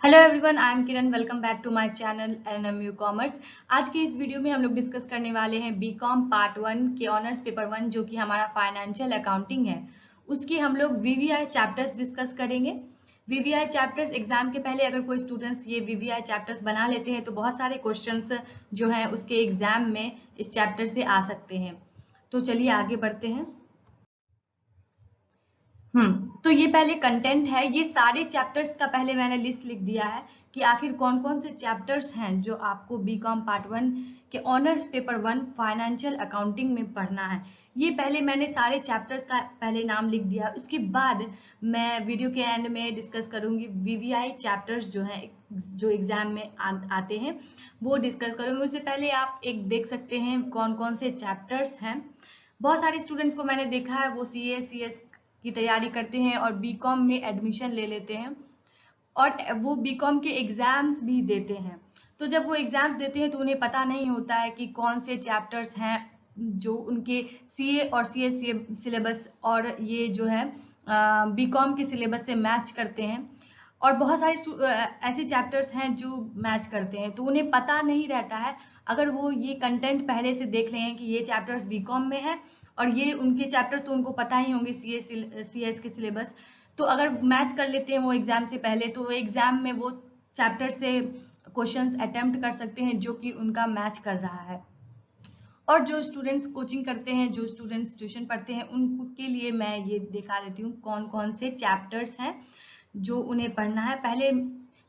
Hello everyone, I am Kiran. Welcome back to my channel NMU commerce. आज के इस video में हम लोग डिस्कस करने वाले हैं बीकॉम पार्ट 1 के ऑनर्स पेपर 1 जो कि हमारा फाइनेंशियल अकाउंटिंग है। उसकी हम लोग वीवीआई चैप्टर्स डिस्कस करेंगे। वीवीआई चैप्टर्स एग्जाम के पहले अगर कोई स्टूडेंट्स ये वीवीआई चैप्टर्स बना लेते हैं तो बहुत सारे क्वेश्चंस जो हैं उसके एग्जाम में इस चैप्टर से आ सकते हैं। तो चलिए आगे बढ़ते हैं। तो ये पहले कंटेंट है। ये सारे चैप्टर्स का पहले मैंने लिस्ट लिख दिया है कि आखिर कौन कौन से चैप्टर्स हैं जो आपको बीकॉम पार्ट 1 के ऑनर्स पेपर 1 फाइनेंशियल अकाउंटिंग में पढ़ना है। ये पहले मैंने सारे चैप्टर्स का पहले नाम लिख दिया। उसके बाद मैं वीडियो के एंड में डिस्कस करूंगी वीवीआई चैप्टर्स जो हैं जो एग्जाम में आते हैं वो डिस्कस करूंगी। उससे पहले आप एक देख सकते हैं कौन कौन से चैप्टर्स हैं। बहुत सारे स्टूडेंट्स को मैंने देखा है वो सीएस की तैयारी करते हैं और बीकॉम में एडमिशन ले लेते हैं और वो बीकॉम के एग्जाम्स भी देते हैं। तो जब वो एग्जाम्स देते हैं तो उन्हें पता नहीं होता है कि कौन से चैप्टर्स हैं जो उनके सीए और सीएस सिलेबस और ये जो है बीकॉम के सिलेबस से मैच करते हैं। और बहुत सारे ऐसे चैप्टर्स हैं जो मैच करते हैं तो उन्हें पता नहीं रहता है। अगर वो ये कंटेंट पहले से देख लें कि ये चैप्टर्स बीकॉम में है और ये उनके चैप्टर्स तो उनको पता ही होंगे सीएस के सिलेबस, तो अगर मैच कर लेते हैं वो एग्जाम से पहले तो एग्जाम में वो चैप्टर से क्वेश्चंस अटेम्प्ट कर सकते हैं जो कि उनका मैच कर रहा है। और जो स्टूडेंट्स कोचिंग करते हैं, जो स्टूडेंट्स ट्यूशन पढ़ते हैं, उनके लिए मैं ये दिखा देती हूँ कौन कौन से चैप्टर्स हैं जो उन्हें पढ़ना है। पहले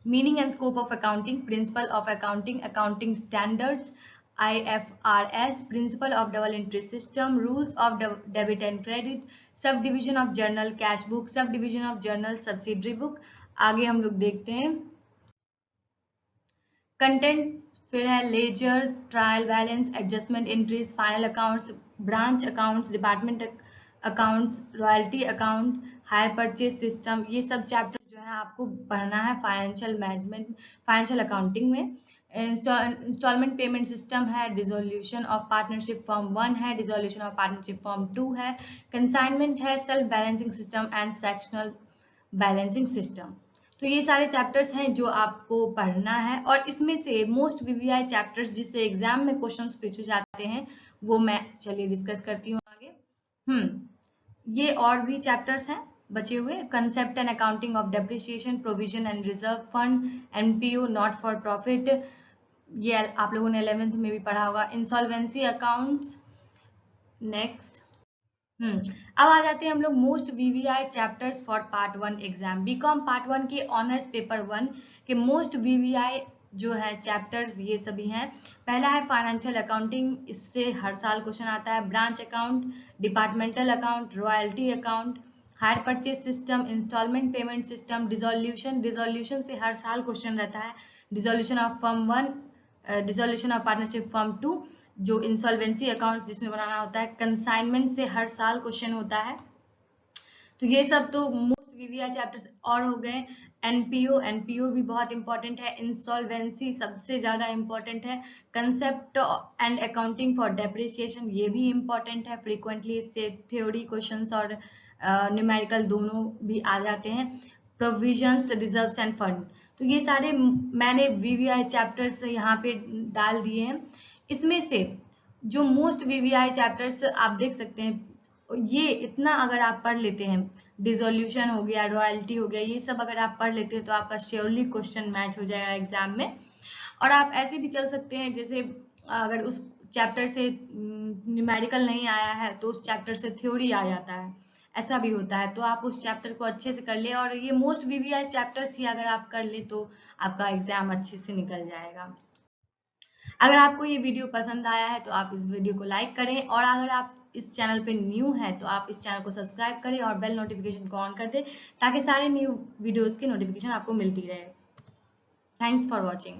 meaning and scope of accounting, principle of accounting, accounting standards, IFRS, principle of double entry system, rules of debit and credit, subdivision of journal cash book, subdivision of journal subsidiary book। आगे हम लोग देखते हैं contents. फिर है ledger, trial balance, adjustment entries, final accounts, branch accounts, department accounts, royalty account, hire purchase system. ये सब chapter जो है आपको पढ़ना है फाइनेंशियल मैनेजमेंट, फाइनेंशियल अकाउंटिंग में। इंस्टॉलमेंट पेमेंट सिस्टम है, डिसोल्यूशन ऑफ पार्टनरशिप फॉर्म 1 है, डिसोल्यूशन ऑफ पार्टनरशिप फॉर्म 2 है, कंसाइनमेंट है, self balancing system and sectional balancing system. तो ये सारे चैप्टर्स हैं जो आपको पढ़ना है। और इसमें से मोस्ट वीवीआई चैप्टर्स जिससे एग्जाम में क्वेश्चंस पूछे जाते हैं वो मैं चलिए डिस्कस करती हूँ आगे। ये और भी चैप्टर्स हैं बचे हुए। Concept and accounting of depreciation, provision and reserve fund, NPO, not for profit, ये आप लोगों ने 11th में भी पढ़ा होगा। Insolvency accounts. नेक्स्ट अब आ जाते हैं हम लोग most VVI chapters for part 1 exam. BCom part 1 के ऑनर्स पेपर 1 के मोस्ट वीवीआई जो है चैप्टर्स ये सभी हैं। पहला है फाइनेंशियल अकाउंटिंग, इससे हर साल क्वेश्चन आता है। Branch account, departmental account, royalty account, hire purchase system, instalment payment system, dissolution से हर साल क्वेश्चन रहता है। Dissolution of firm 1, dissolution of partnership firm 2, जो इंसॉल्वेंसी अकाउंट्स जिसमें बनाना होता है। कंसाइनमेंट से हर साल क्वेश्चन होता है। तो ये सब तो मोस्ट वीवीआई चैप्टर्स और हो गए। एनपीओ भी बहुत इंपॉर्टेंट है। इंसॉल्वेंसी सबसे ज्यादा इंपॉर्टेंट है। Concept and accounting for depreciation ये भी इंपॉर्टेंट है। फ्रीक्वेंटली इससे थ्योरी क्वेश्चंस और न्यूमेरिकल दोनों भी आ जाते हैं। प्रोविजंस, रिजर्व्स एंड फंड, तो ये सारे मैंने वीवीआई चैप्टर्स यहाँ पे डाल दिए हैं। इसमें से जो मोस्ट वीवीआई चैप्टर्स आप देख सकते हैं, ये इतना अगर आप पढ़ लेते हैं, डिसोल्यूशन हो गया, रॉयल्टी हो गया, ये सब अगर आप पढ़ लेते हैं तो आपका श्योरली क्वेश्चन मैच हो जाएगा एग्जाम में। और आप ऐसे भी चल सकते हैं जैसे अगर उस चैप्टर से न्यूमेरिकल नहीं आया है तो उस चैप्टर से थ्योरी आ जाता है, ऐसा भी होता है। तो आप उस चैप्टर को अच्छे से कर ले और ये मोस्ट वीवीआई चैप्टर्स ही अगर आप कर ले तो आपका एग्जाम अच्छे से निकल जाएगा। अगर आपको ये वीडियो पसंद आया है तो आप इस वीडियो को लाइक करें और अगर आप इस चैनल पे न्यू है तो आप इस चैनल को सब्सक्राइब करें और बेल नोटिफिकेशन को ऑन कर दें ताकि सारे न्यू वीडियोस की नोटिफिकेशन आपको मिलती रहे। Thanks for watching.